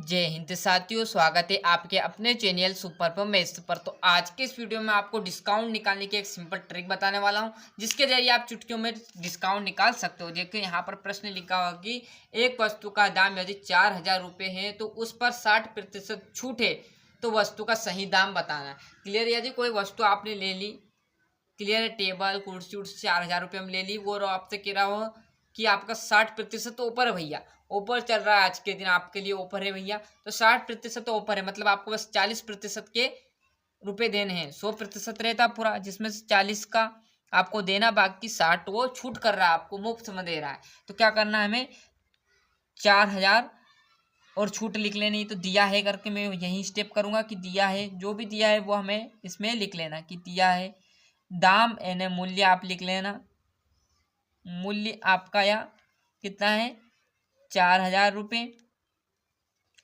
जय हिंद साथियों, स्वागत है आपके अपने चैनल सुपर परमेश पर। तो आज के इस वीडियो में आपको डिस्काउंट निकालने की एक सिंपल ट्रिक बताने वाला हूं, जिसके जरिए आप चुटकियों में डिस्काउंट निकाल सकते हो। देखिए यहाँ पर प्रश्न लिखा हुआ कि एक वस्तु का दाम यदि 4000 रुपये है तो उस पर 60% छूट है, तो वस्तु का सही दाम बताना है। क्लियर। यदि कोई वस्तु आपने ले ली, क्लियर है, टेबल कुर्सी उर्सी 4000 रुपये में ले ली, वो आपसे कह रहा हो कि आपका 60% तो ऊपर है भैया, ऊपर चल रहा है, आज के दिन आपके लिए ऊपर है भैया, तो 60% तो ऊपर है, मतलब आपको बस 40% के रुपए देने हैं। 100% रहता पूरा, जिसमें से 40 का आपको देना, बाकी 60 वो छूट कर रहा है, आपको मुफ्त में दे रहा है। तो क्या करना है हमें, 4000 और छूट लिख लेनी। तो दिया है करके मैं यही स्टेप करूंगा कि दिया है, जो भी दिया है वो हमें इसमें लिख लेना कि दिया है। दाम यानी मूल्य आप लिख लेना, मूल्य आपका या कितना है 4000 रुपये,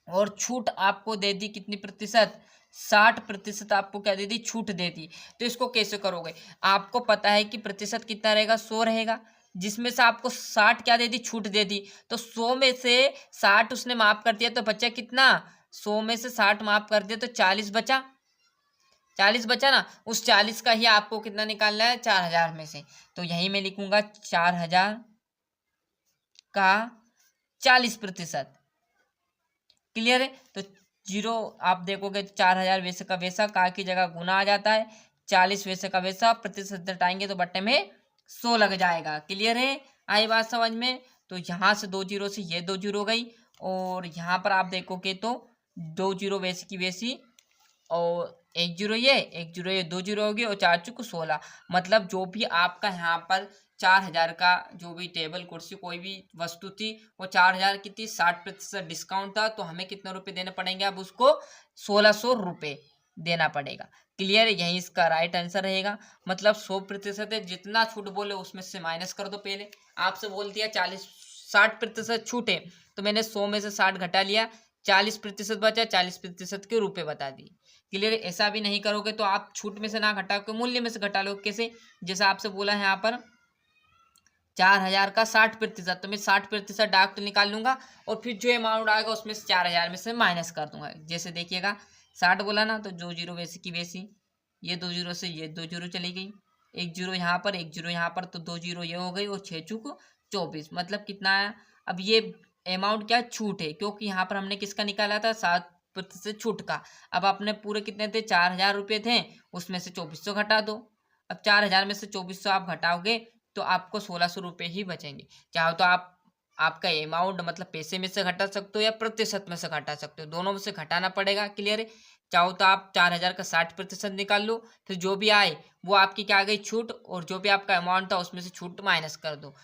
और छूट आपको दे दी कितनी प्रतिशत, 60% आपको क्या दे दी, छूट दे दी। तो इसको कैसे करोगे, आपको पता है कि प्रतिशत कितना रहेगा, 100 रहेगा, जिसमें से आपको 60 क्या दे दी, छूट दे दी। तो 100 में से 60 उसने माफ कर दिया, तो बचा कितना, 100 में से 60 माफ कर दिया तो 40 बचा, 40 बचा ना। उस 40 का ही आपको कितना निकालना है, 4000 में से। तो यही मैं लिखूंगा 4000 का 40%। क्लियर है। तो जीरो आप देखोगे 4000 वैसे का वैसा, का की जगह गुना आ जाता है, 40 वैसे का वैसा, प्रतिशत हटाएंगे तो बट्टे में 100 लग जाएगा। क्लियर है, आई बात समझ में। तो यहाँ से 2 जीरो से ये 2 जीरो गई, और यहाँ पर आप देखोगे तो 2 जीरो वैसी की वैसी, और 1 जीरो ये 1 जीरो ये 2 जीरो होगी, और 4 चुक 16। मतलब जो भी आपका यहाँ पर 4000 का जो भी टेबल कुर्सी कोई भी वस्तु थी, वो 4000 की थी, 60% डिस्काउंट था, तो हमें कितने रुपए देने पड़ेंगे, अब उसको 1600 रुपये देना पड़ेगा। क्लियर है, यही इसका राइट आंसर रहेगा। मतलब 100% है, जितना छूट बोले उसमें से माइनस कर दो। पहले आपसे बोल दिया 60% छूट है, तो मैंने 100 में से 60 घटा लिया, 40% बचा, 40% के रुपए बता दिए। क्लियर। ऐसा भी नहीं करोगे तो आप छूट में से ना घटा के मूल्य में से घटा लो। कैसे, जैसा आपसे बोला है यहाँ पर 4000 का 60%, तो मैं 60% डायरेक्ट निकाल लूंगा, और फिर जो अमाउंट आएगा उसमें से 4000 में से माइनस कर दूंगा। जैसे देखिएगा 60 बोला ना, तो 2 जीरो वैसे की वैसी, ये 2 जीरो से ये 2 जीरो चली गई, 1 जीरो यहाँ पर 1 जीरो यहाँ पर, तो 2 जीरो ये हो गई, और 6 चुक 24, मतलब कितना आया। अब ये अमाउंट क्या छूट है, क्योंकि यहाँ पर हमने किसका निकाला था, 60% छूट का। अब अपने पूरे कितने थे, 4000 रुपये थे, उसमें से 2400 घटा दो। अब 4000 में से 2400 आप घटाओगे तो आपको 1600 रुपये ही बचेंगे। चाहो तो आप आपका अमाउंट मतलब पैसे में से घटा सकते हो या प्रतिशत में से घटा सकते हो, दोनों में से घटाना पड़ेगा। क्लियर है। चाहो तो आप 4000 का 60% निकाल लो, फिर जो भी आए वो आपकी क्या आ गई, छूट, और जो भी आपका अमाउंट था उसमें से छूट माइनस कर दो।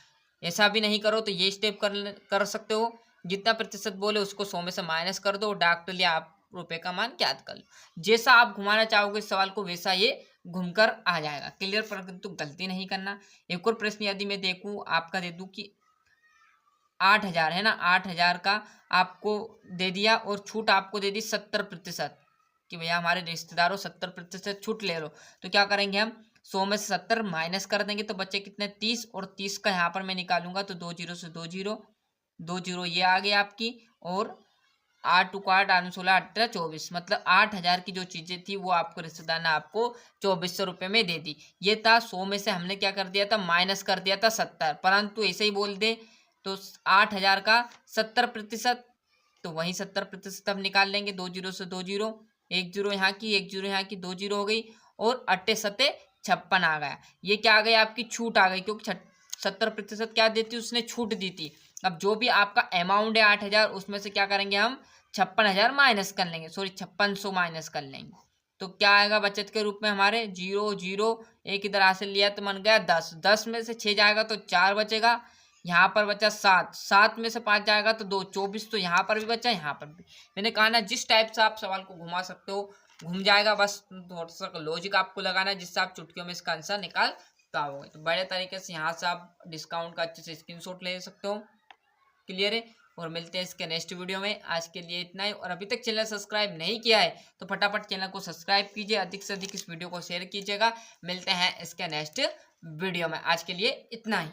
ऐसा भी नहीं करो तो ये स्टेप कर सकते हो, जितना प्रतिशत बोले उसको 100 में से माइनस कर दो, डायरेक्टली आप रुपए का मान ज्ञात कर लो। जैसा आप घुमाना चाहोगे इस सवाल को, वैसा ये घूमकर आ जाएगा। क्लियर। परंतु गलती नहीं करना। एक और प्रश्न यदि मैं देखूं, आपका दे दूं कि 8000 है ना, 8000 का आपको दे दिया, और छूट आपको दे दी 70%, कि भैया हमारे रिश्तेदारों 70% छूट ले लो। तो क्या करेंगे हम, 100 में से 70 माइनस कर देंगे, तो बच्चे कितने, 30, और 30 का यहाँ पर मैं निकालूंगा, तो 2 जीरो से 2 जीरो, 2 जीरो ये आ गई आपकी, और 8 टू 8 8 16 18 24, मतलब 8000 की जो चीजें थी वो आपको रिश्तेदार ने आपको 2400 रुपये में दे दी। ये था 100 में से हमने क्या कर दिया था, माइनस कर दिया था 70, परंतु ऐसे ही बोल दे तो 8000 का 70%, तो वही 70% हम निकाल लेंगे। 2 जीरो से 2 जीरो, 1 जीरो यहाँ की 1 जीरो यहाँ की, 2 जीरो हो गई, और 8 सत्ते 56 आ गया। ये क्या आ गई, आपकी छूट आ गई, क्योंकि 70% क्या देती, उसने छूट दी थी। अब जो भी आपका अमाउंट है 8000, उसमें से क्या करेंगे हम, 56,000 माइनस कर लेंगे, सॉरी 5600 माइनस कर लेंगे। तो क्या आएगा बचत के रूप में हमारे, 0 0, एक इधर हासिल लिया तो बन गया 10, 10 में से 6 जाएगा तो 4 बचेगा, यहाँ पर बचा 7, 7 में से 5 जाएगा तो 2, 24, तो यहाँ पर भी बचा, यहाँ पर भी। मैंने कहा ना, जिस टाइप से आप सवाल को घुमा सकते हो घूम जाएगा, बस थोड़ा सा लॉजिक आपको लगाना है, जिससे आप चुटकियों में इसका आंसर निकाल पाओगे। तो बड़े तरीके से यहाँ से आप डिस्काउंट का अच्छे से स्क्रीनशॉट ले सकते हो। क्लियर है। और मिलते हैं इसके नेक्स्ट वीडियो में। आज के लिए इतना ही, और अभी तक चैनल सब्सक्राइब नहीं किया है तो फटाफट चैनल को सब्सक्राइब कीजिए, अधिक से अधिक इस वीडियो को शेयर कीजिएगा। मिलते हैं इसके नेक्स्ट वीडियो में। आज के लिए इतना ही।